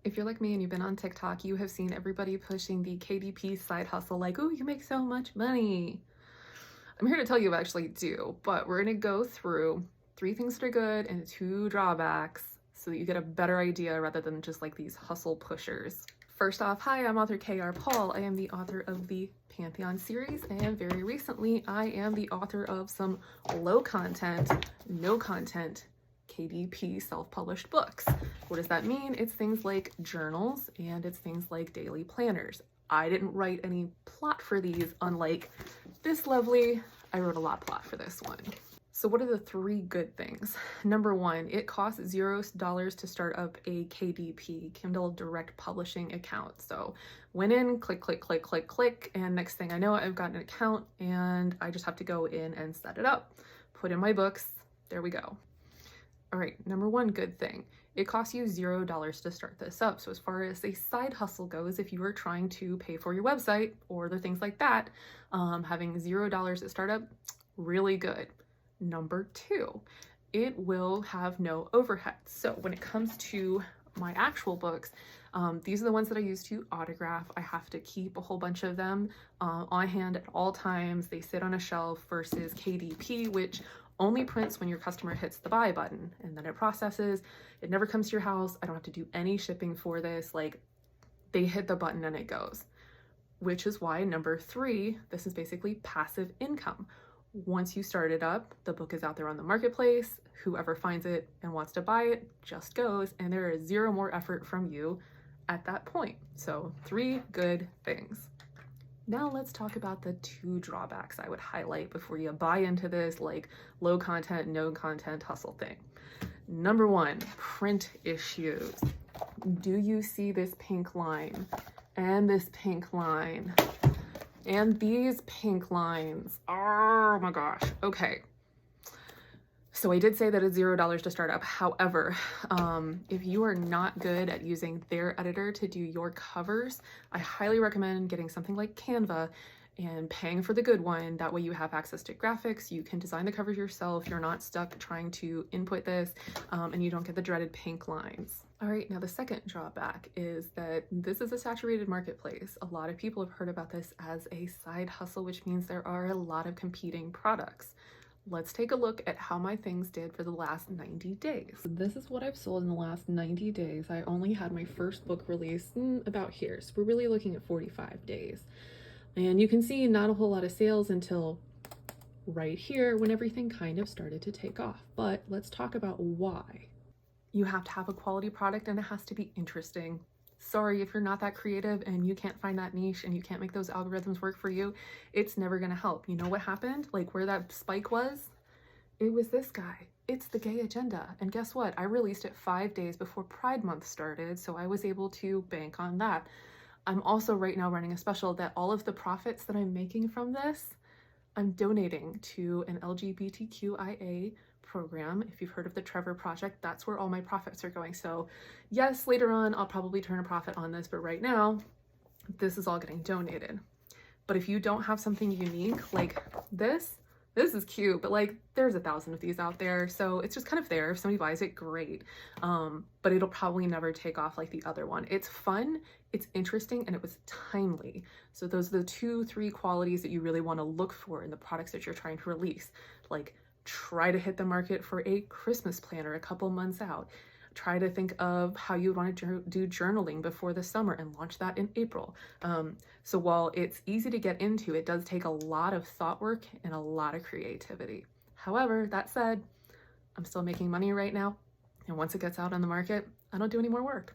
If you're like me and you've been on TikTok, you have seen everybody pushing the KDP side hustle like, oh, you make so much money. I'm here to tell you I actually do, but we're going to go through 3 things that are good and 2 drawbacks so that you get a better idea rather than just like these hustle pushers. First off, hi, I'm author KR Paul. I am the author of the Pantheon series, and very recently I am the author of some low content, no content KDP self-published books. What does that mean? It's things like journals and it's things like daily planners. I didn't write any plot for these, unlike this lovely, I wrote a lot of plot for this one. So what are the 3 good things? Number 1, it costs $0 to start up a KDP, Kindle Direct Publishing account. So went in, click, click, click, click, click, and next thing I know, I've got an account and I just have to go in and set it up, put in my books, there we go. All right, number 1 good thing. It costs you $0 to start this up. So as far as a side hustle goes, if you are trying to pay for your website or other things like that, having $0 at startup, really good. Number 2, it will have no overhead. So when it comes to my actual books, these are the ones that I use to autograph. I have to keep a whole bunch of them on hand at all times. They sit on a shelf versus KDP, which only prints when your customer hits the buy button and then it processes. It never comes to your house. I don't have to do any shipping for this. Like, they hit the button and it goes, which is why number 3, this is basically passive income. Once you start it up, the book is out there on the marketplace. Whoever finds it and wants to buy it just goes, and there is 0 more effort from you at that point. So 3 good things. Now let's talk about the 2 drawbacks I would highlight before you buy into this like low content, no content hustle thing. Number 1, print issues. Do you see this pink line and this pink line and these pink lines? Oh my gosh. Okay. So I did say that it's $0 to start up. However, if you are not good at using their editor to do your covers, I highly recommend getting something like Canva and paying for the good one. That way you have access to graphics, you can design the covers yourself, you're not stuck trying to input this, and you don't get the dreaded pink lines. All right, now the second drawback is that this is a saturated marketplace. A lot of people have heard about this as a side hustle, which means there are a lot of competing products. Let's take a look at how my things did for the last 90 days. This is what I've sold in the last 90 days. I only had my first book release about here, so we're really looking at 45 days. And you can see not a whole lot of sales until right here when everything kind of started to take off. But let's talk about why. You have to have a quality product and it has to be interesting. Sorry, if you're not that creative and you can't find that niche and you can't make those algorithms work for you, it's never gonna help. You know what happened? Like where that spike was? It was this guy. It's the gay agenda. And guess what? I released it 5 days before Pride Month started, so I was able to bank on that. I'm also right now running a special that all of the profits that I'm making from this, I'm donating to an LGBTQIA program. If you've heard of the Trevor Project, that's where all my profits are going. So yes, later on, I'll probably turn a profit on this, but right now, this is all getting donated. But if you don't have something unique like this is cute, but like there's 1,000 of these out there. So it's just kind of there. If somebody buys it, great. But it'll probably never take off like the other one. It's fun, it's interesting, and it was timely. So those are the 2-3 qualities that you really want to look for in the products that you're trying to release. Like, try to hit the market for a Christmas planner a couple months out. Try to think of how you want to do journaling before the summer and launch that in April. So while it's easy to get into, it does take a lot of thought work and a lot of creativity. However, that said, I'm still making money right now. And once it gets out on the market, I don't do any more work.